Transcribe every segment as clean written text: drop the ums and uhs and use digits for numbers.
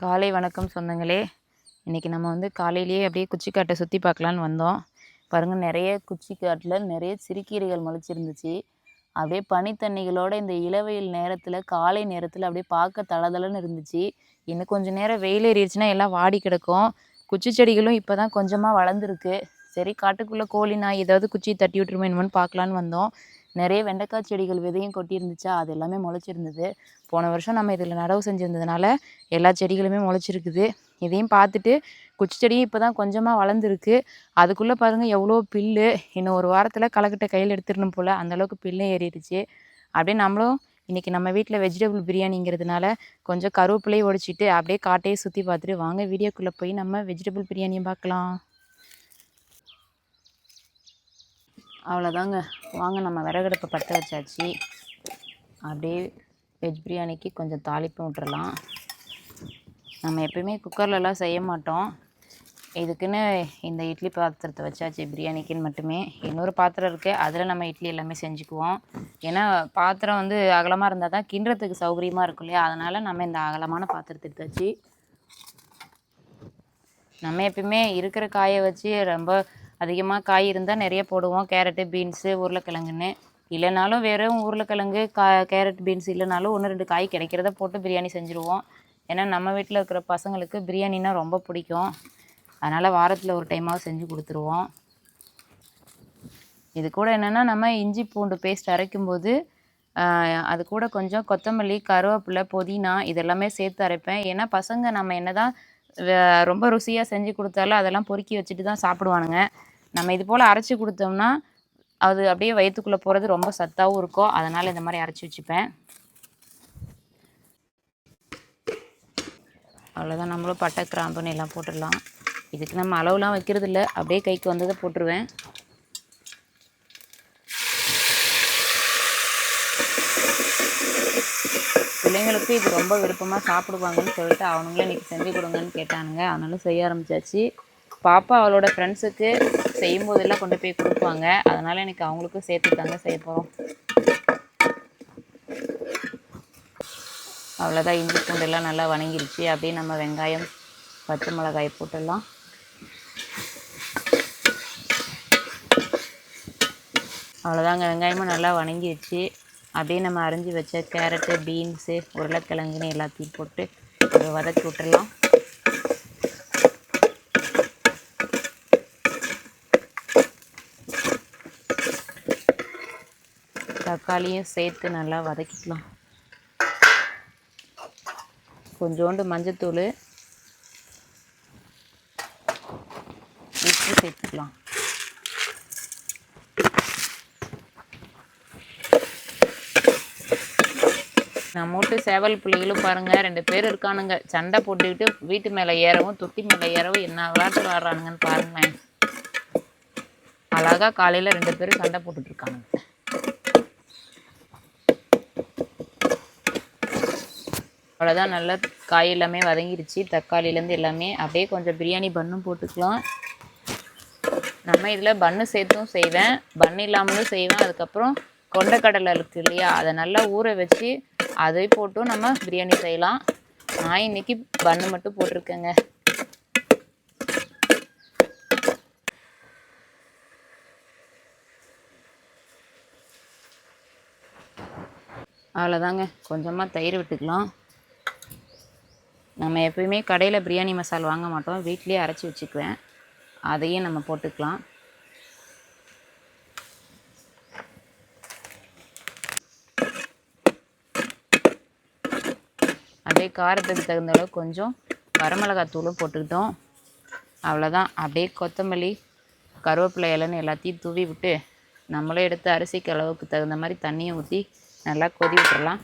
காலை வணக்கம் சொந்தங்களே. இன்றைக்கி நம்ம வந்து காலையிலேயே அப்படியே குச்சிக்காட்டை சுற்றி பார்க்கலான்னு வந்தோம். பாருங்கள், நிறைய குச்சிக்காட்டில் நிறைய சிறுகீரைகள் முளைச்சிருந்துச்சு. அப்படியே பனித்தண்ணிகளோட இந்த இளவெயில் நேரத்தில் காலை நேரத்தில் அப்படியே பார்க்க தளதளன்னு இருந்துச்சு. இன்னும் கொஞ்சம் நேரம் வெயில் ஏறிடுச்சுன்னா எல்லாம் வாடி கிடக்கும். குச்சி செடிகளும் இப்போ தான் கொஞ்சமாக வளர்ந்துருக்கு. சரி, காட்டுக்குள்ளே கோழி நாய் ஏதாவது குச்சி தட்டி விட்டுருமோ என்னமோன்னு பார்க்கலான்னு வந்தோம். நிறைய வெண்டைக்காய் செடிகள் விதையும் கொட்டியிருந்துச்சா, அது எல்லாமே முளைச்சிருந்தது. போன வருஷம் நம்ம இதில் நடவு செஞ்சுருந்ததுனால எல்லா செடிகளுமே முளைச்சிருக்குது. இதையும் பார்த்துட்டு குச்சி செடியும் இப்போ தான் கொஞ்சமாக வளர்ந்துருக்கு. அதுக்குள்ளே பாருங்கள் எவ்வளோ புல்லு. இன்னும் ஒரு வாரத்தில் களைக்கட்டை கையில் எடுத்துடணும் போல், அந்தளவுக்கு புல்லும் ஏறிடுச்சு. அப்படியே நம்மளும் இன்றைக்கி நம்ம வீட்டில் வெஜிடபிள் பிரியாணிங்கிறதுனால கொஞ்சம் கருவேப்பிலையும் ஒடிச்சிட்டு அப்படியே காட்டையே சுற்றி பார்த்துட்டு வாங்க வீடியோக்குள்ளே போய் நம்ம வெஜிடபிள் பிரியாணியும் பார்க்கலாம். அவ்வளோதாங்க, வாங்க நம்ம விறகடுப்பை பற்ற வச்சாச்சு. அப்படியே வெஜ் பிரியாணிக்கு கொஞ்சம் தாளிப்பு விட்டுறலாம். நம்ம எப்பயுமே குக்கர்லலாம் செய்ய மாட்டோம். இதுக்குன்னு இந்த இட்லி பாத்திரத்தை வச்சாச்சு பிரியாணிக்குன்னு மட்டுமே. இன்னொரு பாத்திரம் இருக்குது, அதில் நம்ம இட்லி எல்லாமே செஞ்சுக்குவோம். ஏன்னா பாத்திரம் வந்து அகலமாக இருந்தால் தான் கிண்டுறதுக்கு சௌகரியமாக இருக்கும் இல்லையா, அதனால் நம்ம இந்த அகலமான பாத்திரத்தை எடுத்தாச்சு. நம்ம எப்பயுமே இருக்கிற காயை வச்சு ரொம்ப அதிகமாக காய் இருந்தால் நிறைய போடுவோம். கேரட்டு, பீன்ஸு, உருளைக்கிழங்குன்னு. இல்லைனாலும் வெறும் உருளைக்கிழங்கு, கேரட், பீன்ஸ் இல்லைனாலும் 1-2 காய் கிடைக்கிறத போட்டு பிரியாணி செஞ்சுருவோம். ஏன்னா நம்ம வீட்டில் இருக்கிற பசங்களுக்கு பிரியாணின்னா ரொம்ப பிடிக்கும். அதனால் வாரத்தில் ஒரு டைமாவது செஞ்சு கொடுத்துருவோம். இது கூட என்னென்னா, நம்ம இஞ்சி பூண்டு பேஸ்ட் அரைக்கும்போது அது கூட கொஞ்சம் கொத்தமல்லி, கருவேப்பிலை, புதினா இதெல்லாமே சேர்த்து அரைப்பேன். ஏன்னா பசங்க நம்ம என்ன தான் ரொம்ப ருசியாக செஞ்சு கொடுத்தாலும் அதெல்லாம் பொறுக்கி வச்சுட்டு தான் சாப்பிடுவானுங்க. நம்ம இது போல் அரைச்சி கொடுத்தோம்னா அது அப்படியே வயிற்றுக்குள்ளே போகிறது ரொம்ப சத்தாகவும் இருக்கும். அதனால் இந்த மாதிரி அரைச்சி வச்சுப்பேன். அவ்வளோதான், நம்மளும் பட்டை, கிராம்புன்னு எல்லாம் போட்டுடலாம். இதுக்கு நம்ம அளவுலாம் வைக்கிறது இல்லை, அப்படியே கைக்கு வந்ததை போட்டுருவேன். பிள்ளைங்களுக்கு இது ரொம்ப விருப்பமாக சாப்பிடுவாங்கன்னு சொல்லிட்டு அவனுங்களும் இன்றைக்கி செஞ்சு கொடுங்கன்னு கேட்டானுங்க. அதனால செய்ய ஆரம்பித்தாச்சு. பாப்பா அவளோட ஃப்ரெண்ட்ஸுக்கு செய்யும்போதெல்லாம் கொண்டு போய் கொடுப்பாங்க. அதனால் எனக்கு அவங்களுக்கும் சேர்த்து தாங்க செய்ய போகிறோம். அவ்வளோதான், இஞ்சி பூண்டெல்லாம் நல்லா வணங்கிருச்சு. அப்படியே நம்ம வெங்காயம், பச்சை மிளகாய் போட்டுடலாம். அவ்வளோதாங்க, வெங்காயமும் நல்லா வணங்கிருச்சு. அப்படியே நம்ம அரிஞ்சு வச்ச கேரட்டு, பீன்ஸு, உருளைக்கிழங்குன்னு எல்லாத்தையும் போட்டு ஒரு வதக்கி விட்டுடலாம். தக்காளியும் சேர்த்து நல்லா வதக்கிக்கலாம். கொஞ்சோண்டு மஞ்சத்தூள், உப்பு சேர்த்துக்கலாம். நம்ம வீட்டு சேவல் பிள்ளைகளும் பாருங்கள் 2 பேர் இருக்கானுங்க. சண்டை போட்டுக்கிட்டு வீட்டு மேலே ஏறவும் தொட்டி மேலே ஏறவும் என்ன விளையாட்டு விளாட்றானுங்கன்னு பாருங்களேன். அழகாக காலையில் 2 பேரும் சண்டை போட்டுட்ருக்கானுங்க. அவ்வளோதான், நல்லா காய் எல்லாமே வதங்கிருச்சு. தக்காளிலேருந்து எல்லாமே. அப்படியே கொஞ்சம் பிரியாணி பன்னும் போட்டுக்கலாம். நம்ம இதில் பன்னு சேர்த்தும் செய்வேன், பன் இல்லாமலும் செய்வேன். அதுக்கப்புறம் கொண்டைக்கடலை இருக்குது இல்லையா, அதை நல்லா ஊற வச்சு அதை போட்டும் நம்ம பிரியாணி செய்யலாம். நான் இன்றைக்கி பன்னு மட்டும் போட்டிருக்கேங்க. அவ்வளோதாங்க, கொஞ்சமாக தயிர் விட்டுக்கலாம். நம்ம எப்பயுமே கடையில் பிரியாணி மசாலா வாங்க மாட்டோம், வீட்லேயே அரைச்சி வச்சுக்குவேன். அதையும் நம்ம போட்டுக்கலாம். அப்படியே காரத்துக்கு தகுந்த அளவு கொஞ்சம் வரமிளகாத்தூளும் போட்டுக்கிட்டோம். அவ்வளோதான், அப்படியே கொத்தமல்லி, கருவேப்பிலை இலைன்னு எல்லாத்தையும் தூவி விட்டு நம்மளே எடுத்து அரிசிக்கு அளவுக்கு தகுந்த மாதிரி தண்ணியை ஊற்றி நல்லா கொதி விட்டுறலாம்.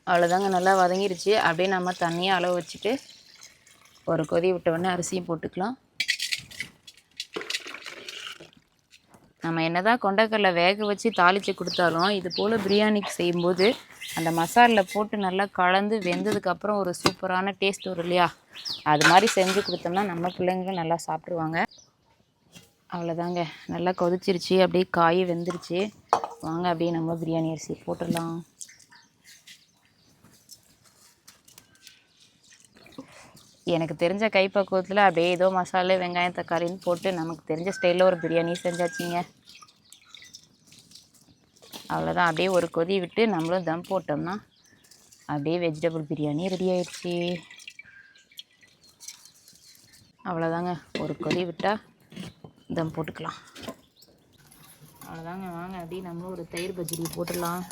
அவ்வளோதாங்க, நல்லா வதங்கிருச்சு. அப்படியே நம்ம தண்ணியை அளவு வச்சுட்டு ஒரு கொதி விட்டவுடனே அரிசியும் போட்டுக்கலாம். நம்ம என்ன தான் கொண்டைக்கடலை வேக வச்சு தாளித்து கொடுத்தாலும் இது போல் பிரியாணிக்கு செய்யும்போது அந்த மசாலில் போட்டு நல்லா கலந்து வெந்ததுக்கப்புறம் ஒரு சூப்பரான டேஸ்ட் வரும் இல்லையா, அது மாதிரி செஞ்சு கொடுத்தோம்னா நம்ம பிள்ளைங்களும் நல்லா சாப்பிடுவாங்க. அவ்வளோதாங்க, நல்லா கொதிச்சிருச்சு. அப்படியே காய் வெந்துருச்சு. வாங்க அப்படியே நம்ம பிரியாணி அரிசி போட்டுடலாம். எனக்கு தெரிஞ்ச கைப்பக்குவத்தில் அப்படியே ஏதோ மசாலா வெங்காயம் தக்காளின்னு போட்டு நமக்கு தெரிஞ்ச ஸ்டைலில் ஒரு பிரியாணி செஞ்சாச்சிங்க. அவ்வளோதான். அப்படியே ஒரு கொதி விட்டு நம்மளும் தம் போட்டோம்னா அப்படியே வெஜிடபிள் பிரியாணி ரெடி ஆயிடுச்சு. அவ்வளோதாங்க, ஒரு கொதி விட்டால் தம் போட்டுக்கலாம். அவ்வளோதாங்க. வாங்க அப்படியே நம்மளும் ஒரு தயிர் பச்சடி போட்டுடலாம்.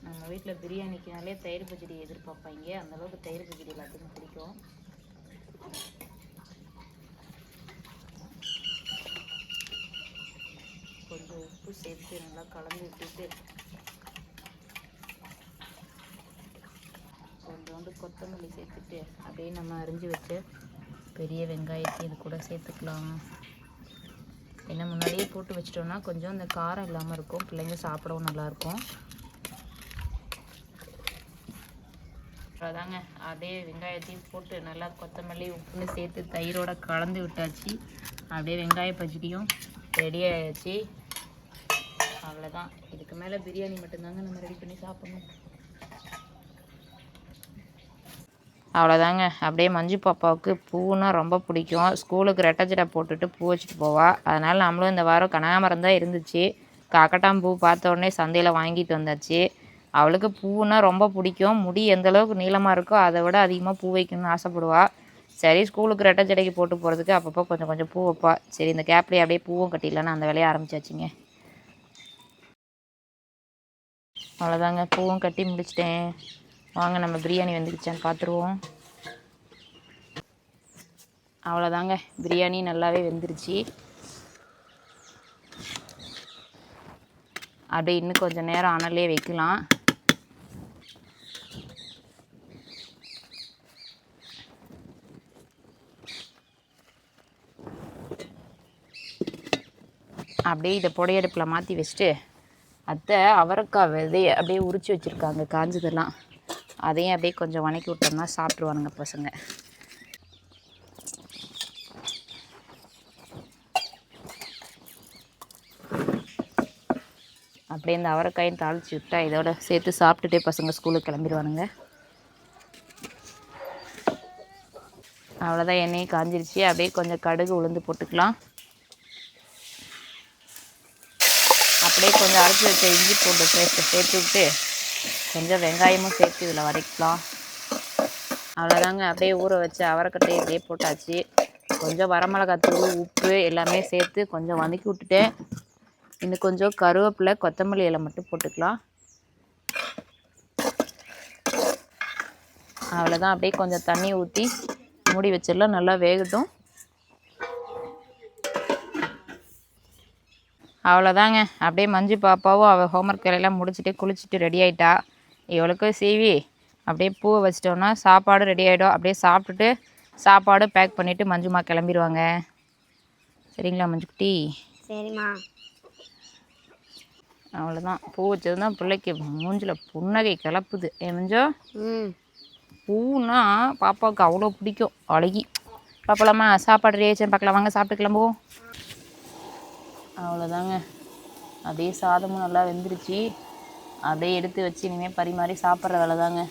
நம்ம வீட்டில் பிரியாணிக்குனாலே தயிர் பச்சடி எதிர்பார்ப்பாங்க. அந்தளவுக்கு தயிர் பச்சடி எல்லாத்துக்கும் பிடிக்கும். கொஞ்சம் உப்பு சேர்த்து நல்லா கலந்து விட்டுட்டு கொஞ்சோண்டு கொத்தமல்லி சேர்த்துட்டு அப்படியே நம்ம அரிஞ்சு வச்சு பெரிய வெங்காயத்தை இது கூட சேர்த்துக்கலாம். ஏன்னா முன்னாடியே போட்டு வச்சிட்டோம்னா கொஞ்சம் இந்த காரம் இல்லாமல் இருக்கும், பிள்ளைங்க சாப்பிடவும் நல்லாயிருக்கும். அதாங்க அப்படியே வெங்காயத்தையும் போட்டு நல்லா கொத்தமல்லி உப்புன்னு சேர்த்து தயிரோட கலந்து விட்டாச்சு. அப்படியே வெங்காய பச்சடியும் ரெடி ஆகிடுச்சு. அவ்வளோதான். இதுக்கு மேலே பிரியாணி மட்டும்தாங்க நம்ம ரெடி பண்ணி சாப்பிடணும். அவ்வளோதாங்க. அப்படியே மஞ்சு பாப்பாவுக்கு பூன்னா ரொம்ப பிடிக்கும். ஸ்கூலுக்கு ரெட்டை போட்டுட்டு பூ வச்சுட்டு போவாள். அதனால் நம்மளும் இந்த வாரம் கனகாமரம் தான் இருந்துச்சு, காக்கட்டான் பூ பார்த்த உடனே சந்தையில் வாங்கிட்டு வந்தாச்சு. அவளுக்கு பூன்னா ரொம்ப பிடிக்கும். முடி எந்தளவுக்கு நீளமாக இருக்கோ அதை விட அதிகமாக பூ வைக்கணும்னு ஆசைப்படுவாள். சரி, ஸ்கூலுக்கு ரெட்டை போட்டு போகிறதுக்கு அப்பப்போ கொஞ்சம் கொஞ்சம் பூ வைப்பாள். சரி, இந்த கேப்லேயே அப்படியே பூவும் கட்டிடலான்னு அந்த வேலையை ஆரம்பிச்சாச்சுங்க. அவ்வளோதாங்க, பூவும் கட்டி முடிச்சிட்டேன். வாங்க நம்ம பிரியாணி வந்துடுச்சான்னு பார்த்துருவோம். அவ்வளோதாங்க, பிரியாணி நல்லாவே வெந்துருச்சு. அப்படியே இன்னும் கொஞ்சம் நேரம் அனலே வைக்கலாம். அப்படியே இதை புடையடுப்பில் மாற்றி வச்சுட்டு அத்தை அவரைக்காய் விதையை அப்படியே உரித்து வச்சுருக்காங்க காஞ்சதெல்லாம். அதையும் அப்படியே கொஞ்சம் வணக்கி விட்டோம்னா சாப்பிட்ருவானுங்க பசங்க. அப்படியே இந்த அவரைக்காயும் தாளித்து விட்டா இதோட சேர்த்து சாப்பிட்டுட்டே பசங்க ஸ்கூலுக்கு கிளம்பிடுவானுங்க. அவ்வளோதான், எண்ணெயும் காஞ்சிருச்சு. அப்படியே கொஞ்சம் கடுகு உளுந்து போட்டுக்கலாம். அப்படியே கொஞ்சம் அரைச்சி வச்ச இஞ்சி பூண்டு பேஸ்ட்டை சேர்த்து விட்டு கொஞ்சம் வெங்காயமும் சேர்த்து இதில் வதக்கலாம். அவ்வளோதாங்க, அப்படியே ஊற வச்ச அவரைக்கட்டையை அப்படியே போட்டாச்சு. கொஞ்சம் வரமிளகாத்தூள் உப்பு எல்லாமே சேர்த்து கொஞ்சம் வதக்கி விட்டுட்டேன். இன்னும் கொஞ்சம் கருவேப்பிலை கொத்தமல்லி இலை மட்டும் போட்டுக்கலாம். அவ்வளோதான், அப்படியே கொஞ்சம் தண்ணி ஊற்றி மூடி வச்சிடலாம், நல்லா வேகட்டும். அவ்வளோதாங்க, அப்படியே மஞ்சு பாப்பாவும் அவள் ஹோம்ஒர்க் வேலையெல்லாம் முடிச்சுட்டு குளிச்சுட்டு ரெடி ஆகிட்டா. இவளுக்கும் சீவி அப்படியே பூவை வச்சிட்டோன்னா சாப்பாடு ரெடி ஆகிடும். அப்படியே சாப்பிட்டுட்டு சாப்பாடு பேக் பண்ணிவிட்டு மஞ்சுமா கிளம்பிடுவாங்க. சரிங்களா மஞ்சுக்குட்டி? சரிம்மா. அவ்வளோதான், பூ வச்சது தான் பிள்ளைக்கு மூஞ்சில் புன்னகை கிளப்புது. மஞ்சோ, பூன்னா பாப்பாவுக்கு அவ்வளோ பிடிக்கும். அழகி பார்க்கலாமா? சாப்பாடு ரெடி ஆயிடுச்சுன்னு பார்க்கலாம், வாங்க சாப்பிட்டு கிளம்புவோம். அவ்வளோதாங்க, அப்படியே சாதமும் நல்லா வெந்துருச்சு. அப்படியே எடுத்து வச்சு இனிமேல் பரிமாறி சாப்பிட்ற வேலை தாங்க.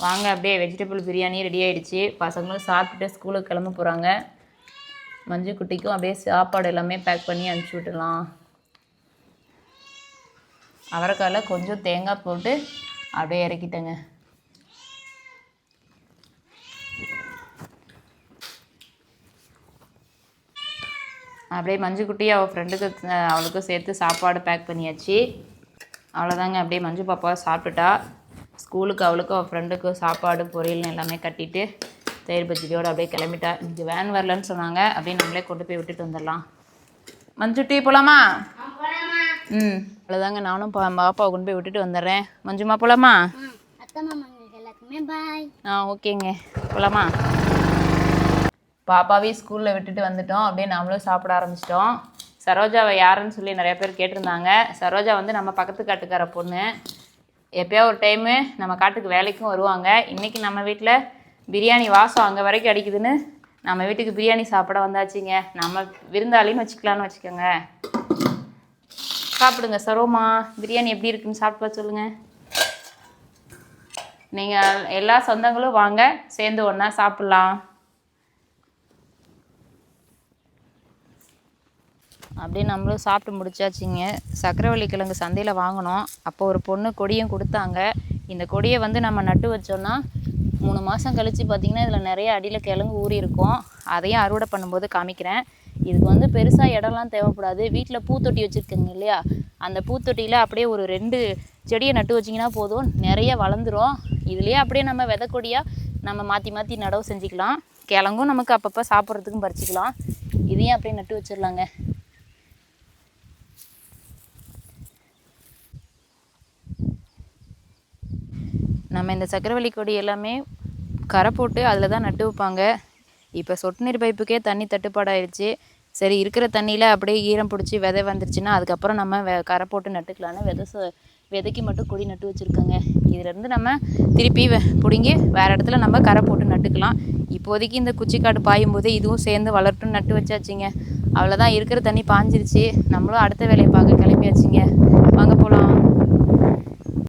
வாங்க, அப்படியே வெஜிடபிள் பிரியாணி ரெடி ஆகிடுச்சு. பசங்களும் சாப்பிட்டுட்டு ஸ்கூலுக்கு கிளம்ப போகிறாங்க. மஞ்சு குட்டிக்கும் அப்படியே சாப்பாடு எல்லாமே பேக் பண்ணி அனுப்பிச்சி விட்டுடலாம். அவரைக்காயில் கொஞ்சம் தேங்காய் போட்டு அப்படியே இறக்கிட்டேங்க. அப்படியே மஞ்சுக்குட்டி அவள் ஃப்ரெண்டுக்கு அவளுக்கும் சேர்த்து சாப்பாடு பேக் பண்ணியாச்சு. அவ்வளோதாங்க, அப்படியே மஞ்சு பாப்பாவை சாப்பிட்டுட்டா. ஸ்கூலுக்கு அவளுக்கும் அவள் ஃப்ரெண்டுக்கும் சாப்பாடு பொரியல்னு எல்லாமே கட்டிட்டு தயிர் பச்சடியோடு அப்படியே கிளம்பிட்டா. இன்றைக்கி வேன் வரலன்னு சொன்னாங்க, அப்படியே நம்மளே கொண்டு போய் விட்டுட்டு வந்துடலாம். மஞ்சுட்டி போகலாமா? அவ்வளோதாங்க, நானும் பாப்பாவை கொண்டு போய் விட்டுட்டு வந்துடுறேன். மஞ்சுமா போகலாமா? ஓகேங்க, போகலாமா? பாப்பாவையும் ஸ்கூலில் விட்டுட்டு வந்துட்டோம். அப்படியே நாமளும் சாப்பிட ஆரம்பிச்சிட்டோம். சரோஜாவை யாருன்னு சொல்லி நிறைய பேர் கேட்டிருந்தாங்க. சரோஜா வந்து நம்ம பக்கத்து காட்டுக்கார பொண்ணு. எப்போயோ ஒரு டைமு நம்ம காட்டுக்கு வேலைக்கும் வருவாங்க. இன்றைக்கி நம்ம வீட்டில் பிரியாணி வாசம் அங்கே வரைக்கும் அடிக்குதுன்னு நம்ம வீட்டுக்கு பிரியாணி சாப்பிட வந்தாச்சுங்க. நம்ம விருந்தாளின்னு வச்சுக்கலான்னு வச்சுக்கோங்க. சாப்பிடுங்க சரோமா. பிரியாணி எப்படி இருக்குன்னு சாப்பிட்டு சொல்லுங்கள். நீங்கள் எல்லா சொந்தங்களும் வாங்க, சேர்ந்து ஒன்றா சாப்பிட்லாம். அப்படியே நம்மளும் சாப்பிட்டு முடிச்சாச்சுங்க. சக்கரவள்ளி கிழங்கு சந்தையில் வாங்கினோம். அப்போ ஒரு பொண்ணு கொடியும் கொடுத்தாங்க. இந்த கொடியை வந்து நம்ம நட்டு வச்சோன்னா 3 மாதம் கழித்து பார்த்திங்கன்னா இதில் நிறைய அடியில் கிழங்கு ஊறி இருக்கும். அதையும் அறுவடை பண்ணும்போது காமிக்கிறேன். இதுக்கு வந்து பெருசாக இடம்லாம் தேவைப்படாது. வீட்டில் பூத்தொட்டி வச்சுருக்கீங்க இல்லையா, அந்த பூத்தொட்டியில் அப்படியே ஒரு 2 செடியை நட்டு வச்சிங்கன்னா போதும், நிறைய வளர்ந்துடும். இதுலேயே அப்படியே நம்ம விதை கொடியாக நம்ம மாற்றி மாற்றி நடவு செஞ்சுக்கலாம். கிழங்கும் நமக்கு அப்பப்போ சாப்பிட்றதுக்கும் பறிச்சிக்கலாம். இதையும் அப்படியே நட்டு வச்சிடலாங்க. நம்ம இந்த சக்கரவள்ளி கொடி எல்லாமே கரை போட்டு அதில் தான் நட்டு வைப்பாங்க. இப்போ சொட்டு நீர் பைப்புக்கே தண்ணி தட்டுப்பாடாயிடுச்சு. சரி, இருக்கிற தண்ணியில் அப்படியே ஈரம் பிடிச்சி விதை வந்துருச்சுன்னா அதுக்கப்புறம் நம்ம கரை போட்டு நட்டுக்கலான்னு விதைக்கு மட்டும் கொடி நட்டு வச்சுருக்கோங்க. இதிலேருந்து நம்ம திருப்பி பிடுங்கி வேறு இடத்துல நம்ம கரை போட்டு நட்டுக்கலாம். இப்போதைக்கு இந்த குச்சிக்காடு பாயும் போதே இதுவும் சேர்ந்து வளர்ட்டுன்னு நட்டு வச்சாச்சுங்க. அவ்வளோதான், இருக்கிற தண்ணி பாஞ்சிருச்சு. நம்மளும் அடுத்த வேலையை பார்க்க கிளம்பியாச்சுங்க. வாங்க போகலாம்.